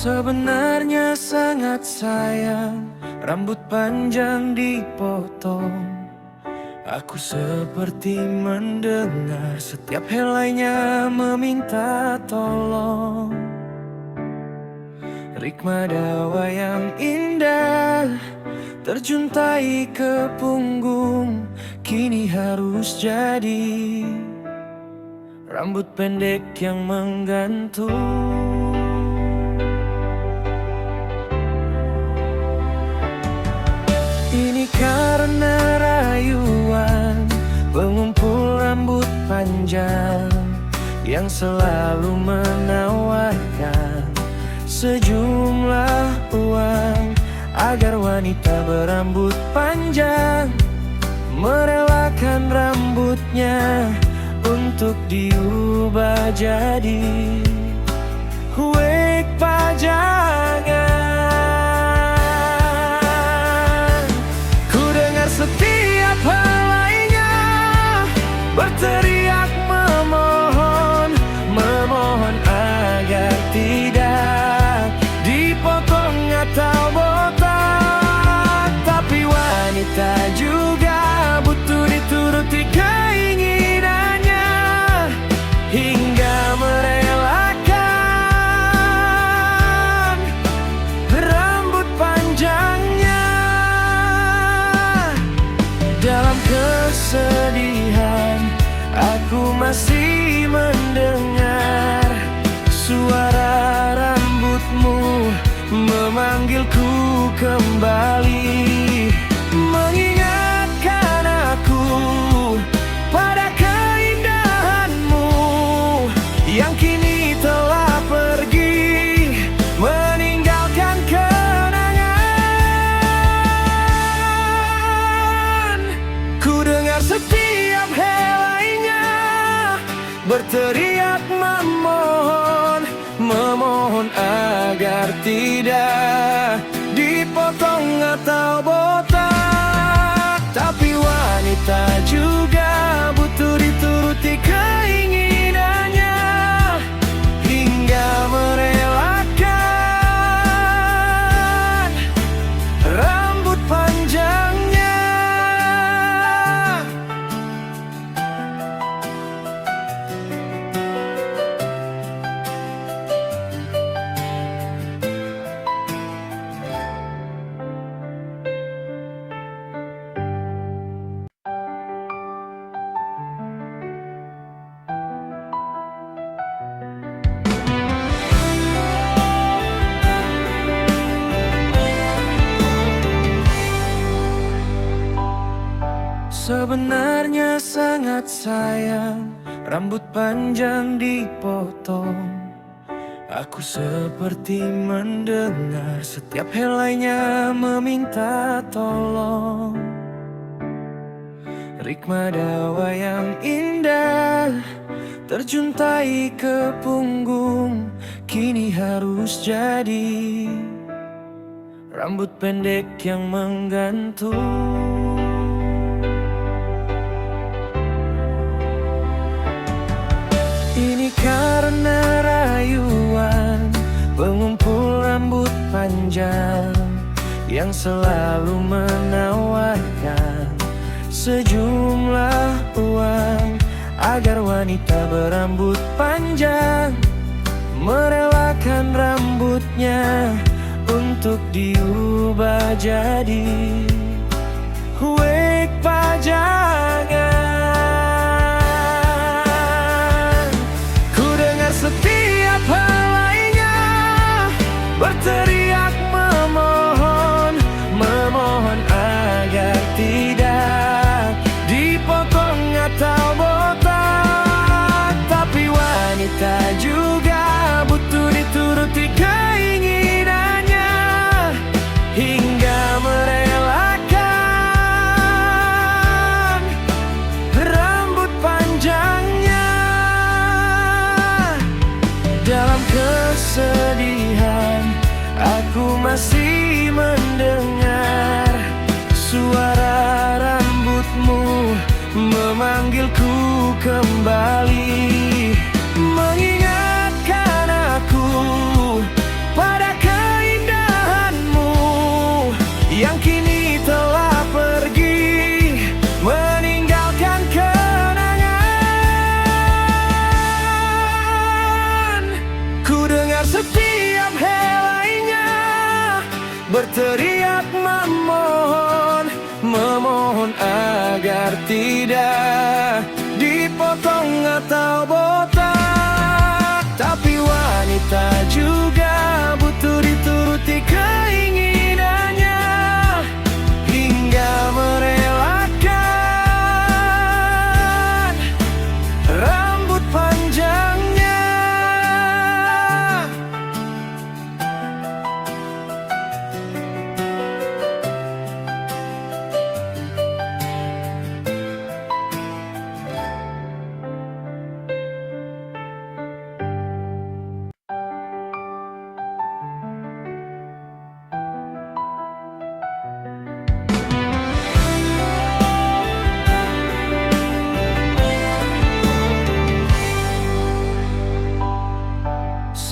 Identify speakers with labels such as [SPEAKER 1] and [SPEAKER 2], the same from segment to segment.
[SPEAKER 1] Sebenarnya sangat sayang rambut panjang dipotong. Aku seperti mendengar setiap helainya meminta tolong. Rikma dawa yang indah terjuntai ke punggung, kini harus jadi rambut pendek yang menggantung. Ini karena rayuan pengumpul rambut panjang yang selalu menawarkan sejumlah uang agar wanita berambut panjang merelakan rambutnya untuk diubah jadi wig pajangan. Setiap helainya berteriak memohon, memohon agar tidak dipotong atau botak. Tapi wanita juga butuh dituruti keinginannya hingga merelakan rambut panjangnya. Dalam kesedihan, aku masih mendengar suara rambutmu memanggilku kembali, mengingatkan aku pada keindahanmu yang kini telah pergi meninggalkan kenangan. Ku dengar setiap helainya berteriak memohon, memohon agar tidak dipotong atau botak. Tapi wanita juga butuh dituruti keinginannya hingga merelakan rambut panjangnya. Sebenarnya sangat sayang rambut panjang dipotong. Aku seperti mendengar setiap helainya meminta tolong. Rikma dawa yang indah terjuntai ke punggung, kini harus jadi rambut pendek yang menggantung. Ini karena rayuan pengumpul rambut panjang yang selalu menawarkan sejumlah uang agar wanita berambut panjang merelakan rambutnya untuk diubah jadi wig pajangan. Setiap helainya berteriak memohon, memohon agar tidak dipotong atau botak. Tapi wanita juga butuh dituruti keinginannya hingga merelakan rambut panjangnya. Dalam kesedihan, aku masih mendengar suara rambutmu memanggilku kembali, mengingatkan aku pada berteriak memohon, memohon agar tidak dipotong atau botak. Tapi wanita juga butuh dituruti keinginannya, hingga merelakan rambut panjangnya.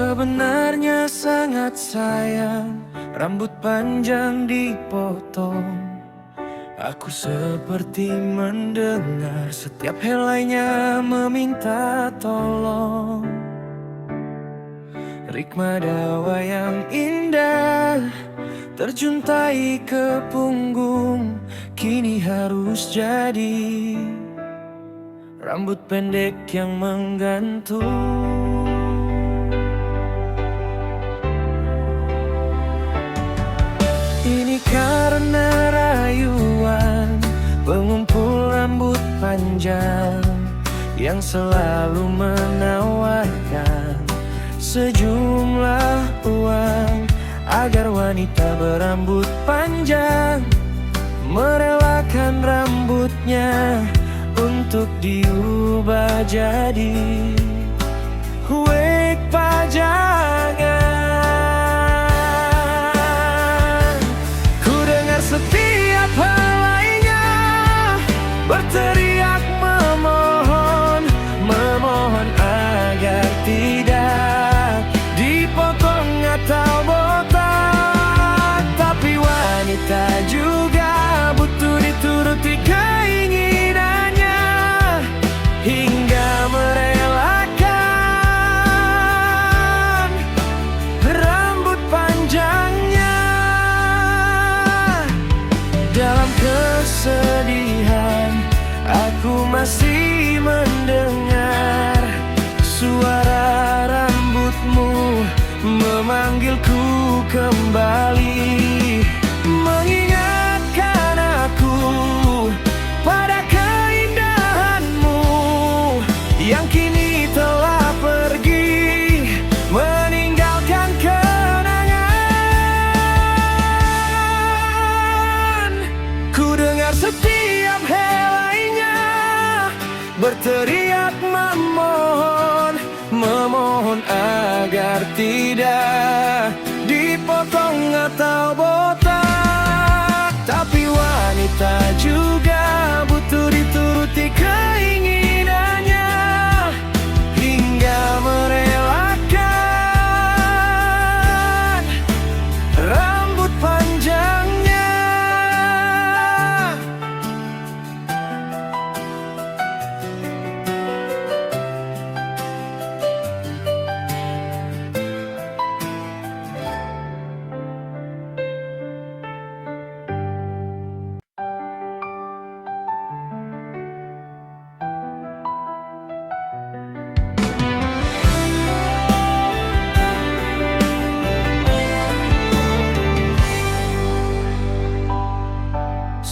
[SPEAKER 1] Sebenarnya sangat sayang rambut panjang dipotong. Aku seperti mendengar setiap helainya meminta tolong. Rikma dawa yang indah terjuntai ke punggung, kini harus jadi rambut pendek yang menggantung. Ini karena rayuan pengumpul rambut panjang yang selalu menawarkan sejumlah uang agar wanita berambut panjang merelakan rambutnya untuk diubah jadi wig pajangan. Setiap helainya berteriak memohon, memohon agar tidak dipotong atau botak. Tapi wanita juga butuh dituruti keinginannya, hingga merelakan rambut panjangnya. Dalam kesedihan, aku masih mendengar suara rambutmu memanggilku kembali, mengingatkan aku pada keindahanmu yang kini telah pergi meninggalkan kenangan. Ku dengar setiap helainya berteriak memohon, memohon agar tidak dipotong atau botak. Tapi wanita juga butuh dituruti keinginannya, hingga merelakan rambut panjangnya.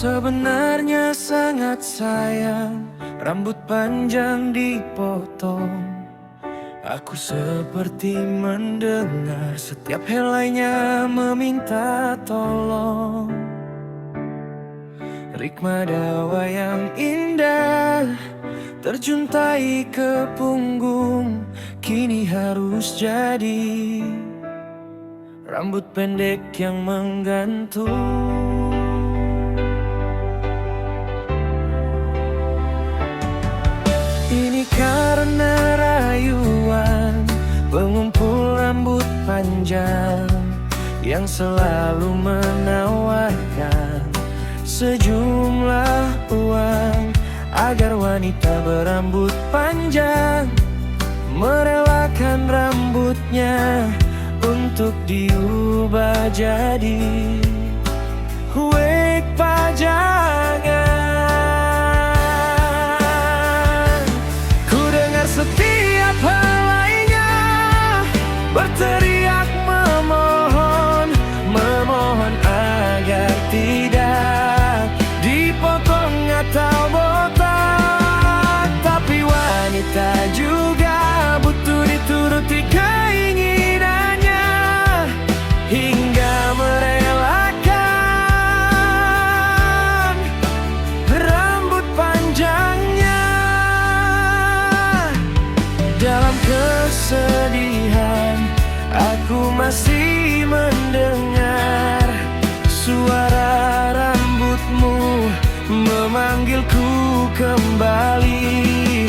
[SPEAKER 1] Sebenarnya sangat sayang rambut panjang dipotong. Aku seperti mendengar setiap helainya meminta tolong. Rikma dawa yang indah terjuntai ke punggung, kini harus jadi rambut pendek yang menggantung. Ini karena rayuan pengumpul rambut panjang yang selalu menawarkan sejumlah uang agar wanita berambut panjang merelakan rambutnya untuk untuk diubah jadi wig pajangan. Ku dengar setiap helainya berteriak memohon, memohon agar tidak dipotong atau botak. Tapi wanita juga butuh dituruti keinginannya hingga merelakan rambut panjangnya. Dalam kesedihan aku masih mendengar suara rambutmu memanggilku kembali,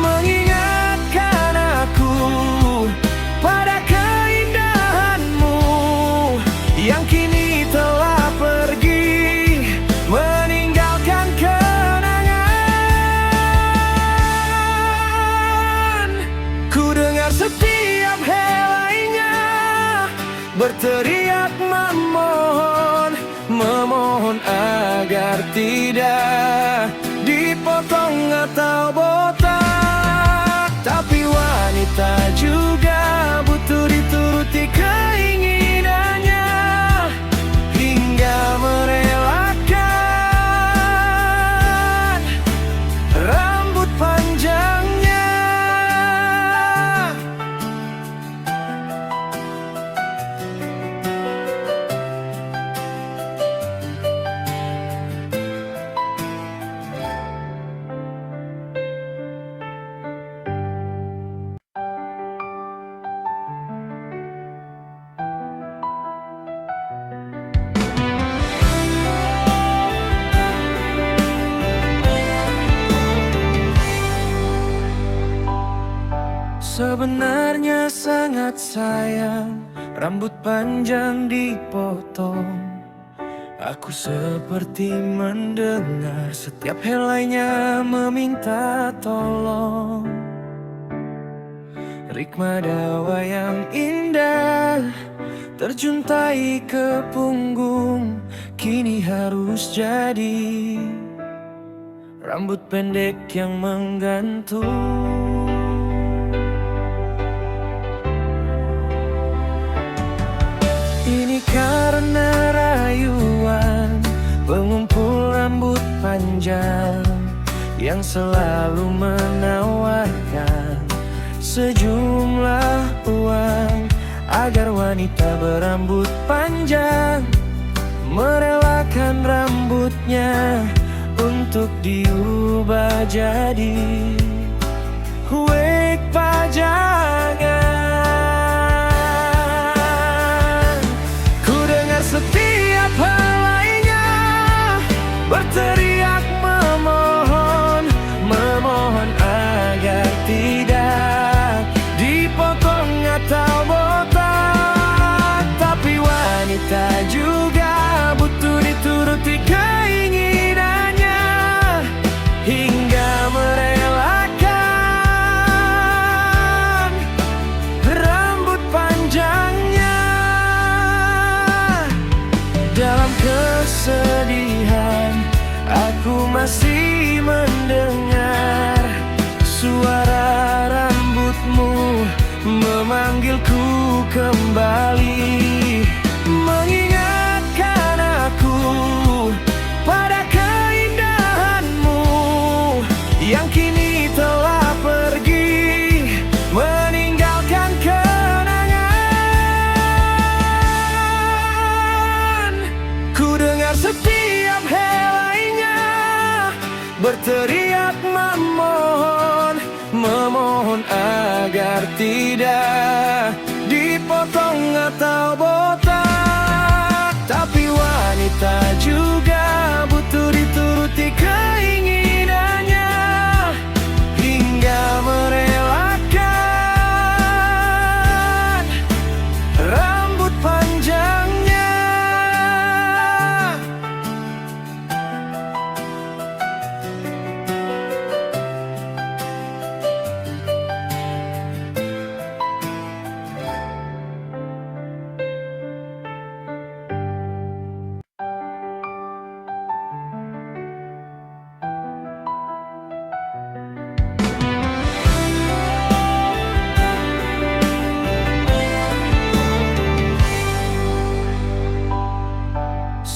[SPEAKER 1] mengingatkan aku pada keindahanmu yang kini telah pergi meninggalkan kenangan. Ku dengar setiap helainya berteriak memohon, memohon agar tidak dipotong atau botak. Tapi wanita juga butuh dituruti keinginannya hingga merelakan rambut panjangnya. Sebenarnya sangat sayang rambut panjang dipotong. Aku seperti mendengar setiap helainya meminta tolong. Rikma dawa yang indah terjuntai ke punggung kini harus jadi rambut pendek yang menggantung. Ini karena rayuan pengumpul rambut panjang yang selalu menawarkan sejumlah uang agar wanita berambut panjang merelakan rambutnya untuk diubah jadi wig pajangan. Setiap helainya berteriak memohon, memohon agar tidak dipotong atau botak. Tapi wanita juga butuh dituruti keinginannya hingga merelakan rambut panjangnya. Dalam kesedihan aku masih mendengar suara rambutmu memanggilku kembali, mengingatkan aku pada keindahanmu yang kini telah pergi meninggalkan kenangan. Ku dengar setiap helainya berteriak memohon, memohon agar tidak dipotong atau botak. Tapi wanita juga butuh dituruti keinginannya hingga merelakan rambut panjangnya.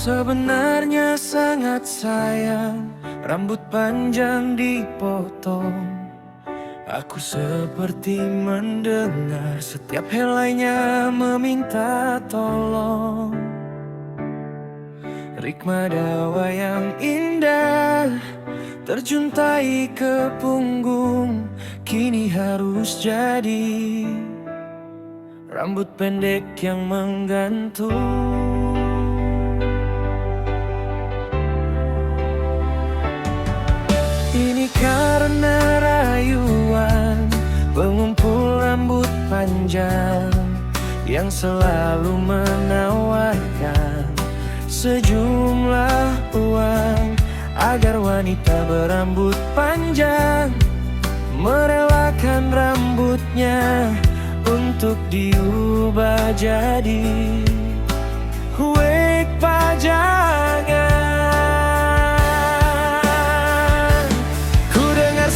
[SPEAKER 1] Sebenarnya sangat sayang rambut panjang dipotong. Aku seperti mendengar setiap helainya meminta tolong. Rikma dawa yang indah terjuntai ke punggung, kini harus jadi rambut pendek yang menggantung. Ini karena rayuan pengumpul rambut panjang yang selalu menawarkan sejumlah uang agar wanita berambut panjang merelakan rambutnya untuk diubah jadi wig pajangan.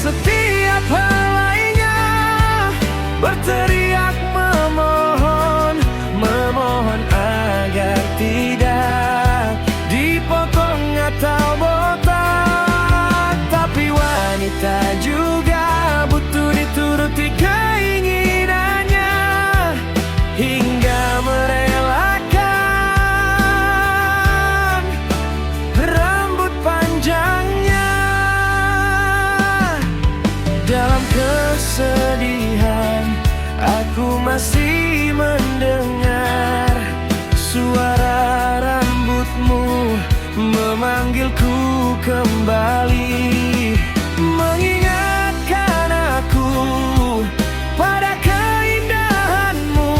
[SPEAKER 1] Setiap helainya berteriak memohon, memohon agar tidak dipotong atau botak. Tapi wanita juga butuh dituruti keinginannya hingga merelakan rambut panjangnya. Dalam kesedihan, aku masih mendengar suara rambutmu memanggilku kembali, mengingatkan aku pada keindahanmu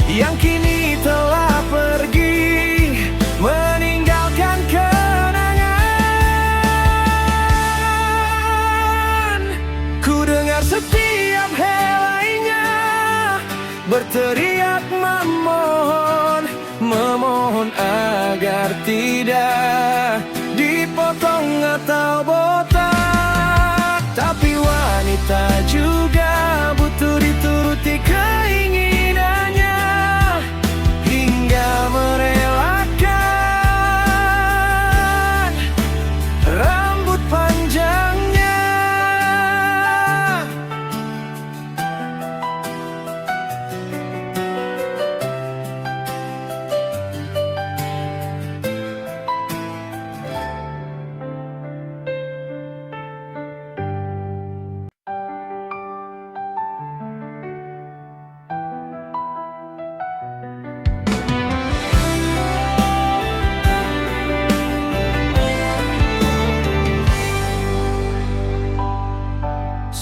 [SPEAKER 1] yang kini telah pergi meninggalkan kenangan. Ku dengar setiap helainya berteriak memohon, memohon agar tidak dipotong atau botak. Tapi wanita juga butuh dituruti keinginannya hingga merelakan rambut panjangnya.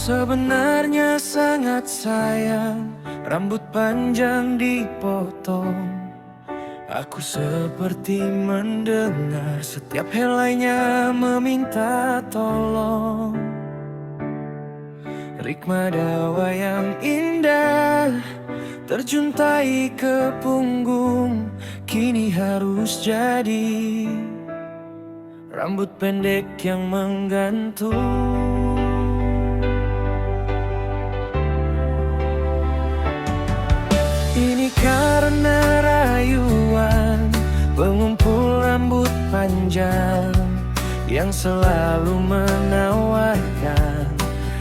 [SPEAKER 1] Sebenarnya sangat sayang rambut panjang dipotong. Aku seperti mendengar setiap helainya meminta tolong. Rikma dawa yang indah terjuntai ke punggung, kini harus jadi rambut pendek yang menggantung. Ini karena rayuan pengumpul rambut panjang yang selalu menawarkan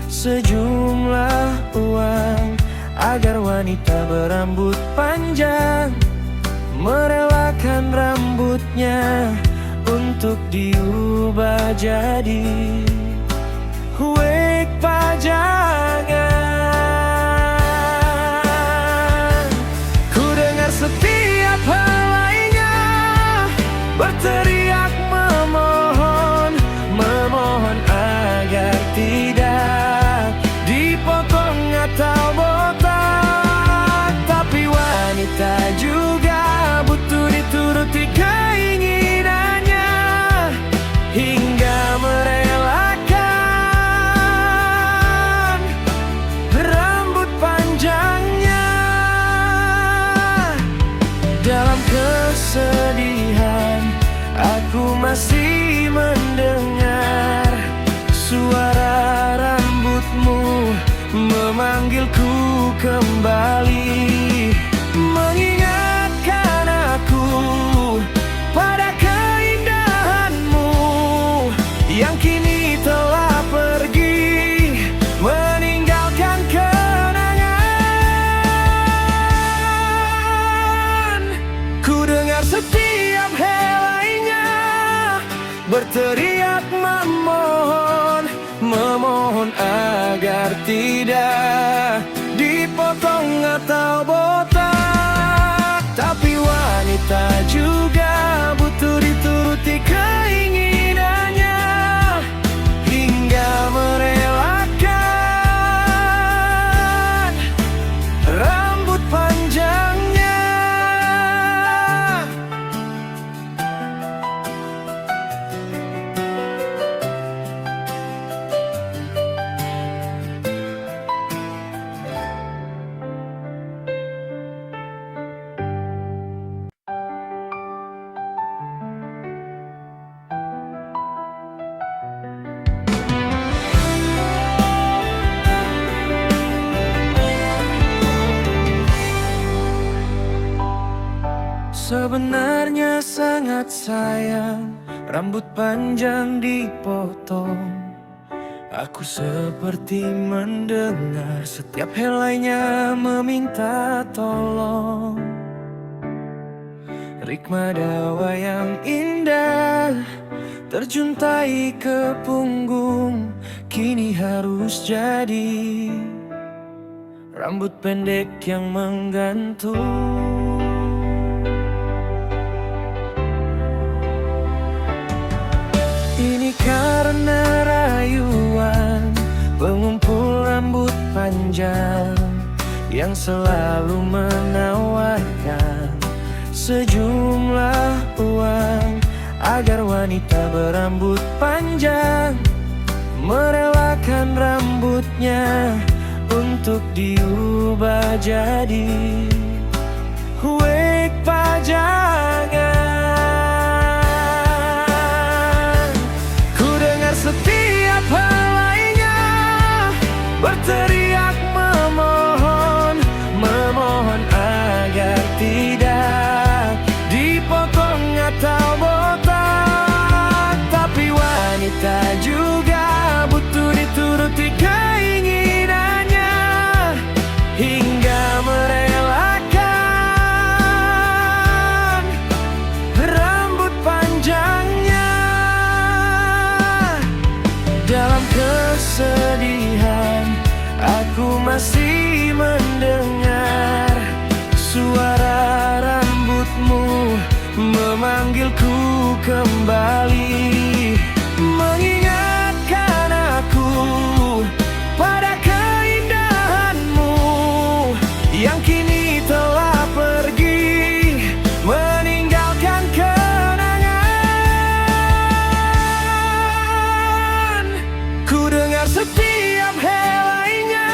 [SPEAKER 1] sejumlah uang agar wanita berambut panjang merelakan rambutnya untuk diubah jadi wig pajangan. Setiap helainya berteriak memohon, memohon agar tidak dipotong atau botak. Tapi wanita juga butuh dituruti keinginannya hingga merelakan rambut panjangnya. Dalam kesedihan, aku masih mendengar suara rambutmu memanggilku kembali, mengingatkan aku pada berteriak memohon, memohon agar tidak dipotong atau botak. Tapi wanita juga butuh dituruti keinginannya, hingga merelakan rambut panjangnya. Sebenarnya sangat sayang rambut panjang dipotong. Aku seperti mendengar setiap helainya meminta tolong. Rikma dawa yang indah terjuntai ke punggung, kini harus jadi rambut pendek yang menggantung. Ini karena rayuan pengumpul rambut panjang yang selalu menawarkan sejumlah uang agar wanita berambut panjang merelakan rambutnya untuk diubah jadi wig pajangan. Setiap helainya berteriak memohon, memohon agar tidak dipotong atau botak. Tapi wanita juga butuh dituruti keinginannya, hingga merelakan rambut panjangnya. Dalam kesedihan, aku masih mendengar suara rambutmu memanggilku kembali, mengingatkan aku pada keindahanmu yang kini telah pergi meninggalkan kenangan. Ku dengar setiap helainya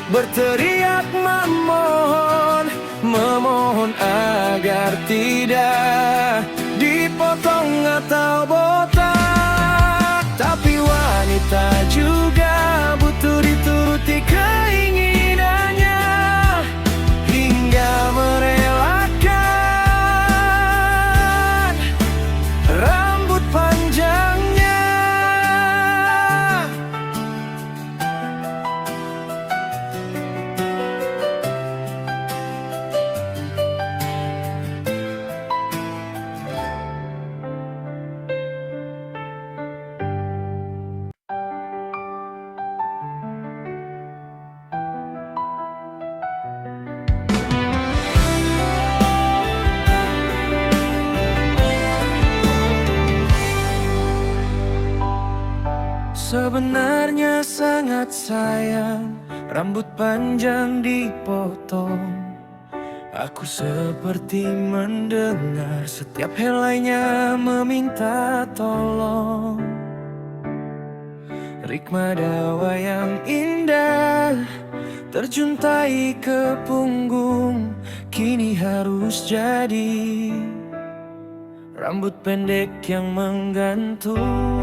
[SPEAKER 1] berteriak memohon, memohon agar tidak dipotong atau botak. Tapi wanita juga butuh dituruti keinginannya, hingga merelakan rambut panjangnya. Sebenarnya sangat sayang rambut panjang dipotong. Aku seperti mendengar setiap helainya meminta tolong. Rikma dawa yang indah terjuntai ke punggung, kini harus jadi rambut pendek yang menggantung.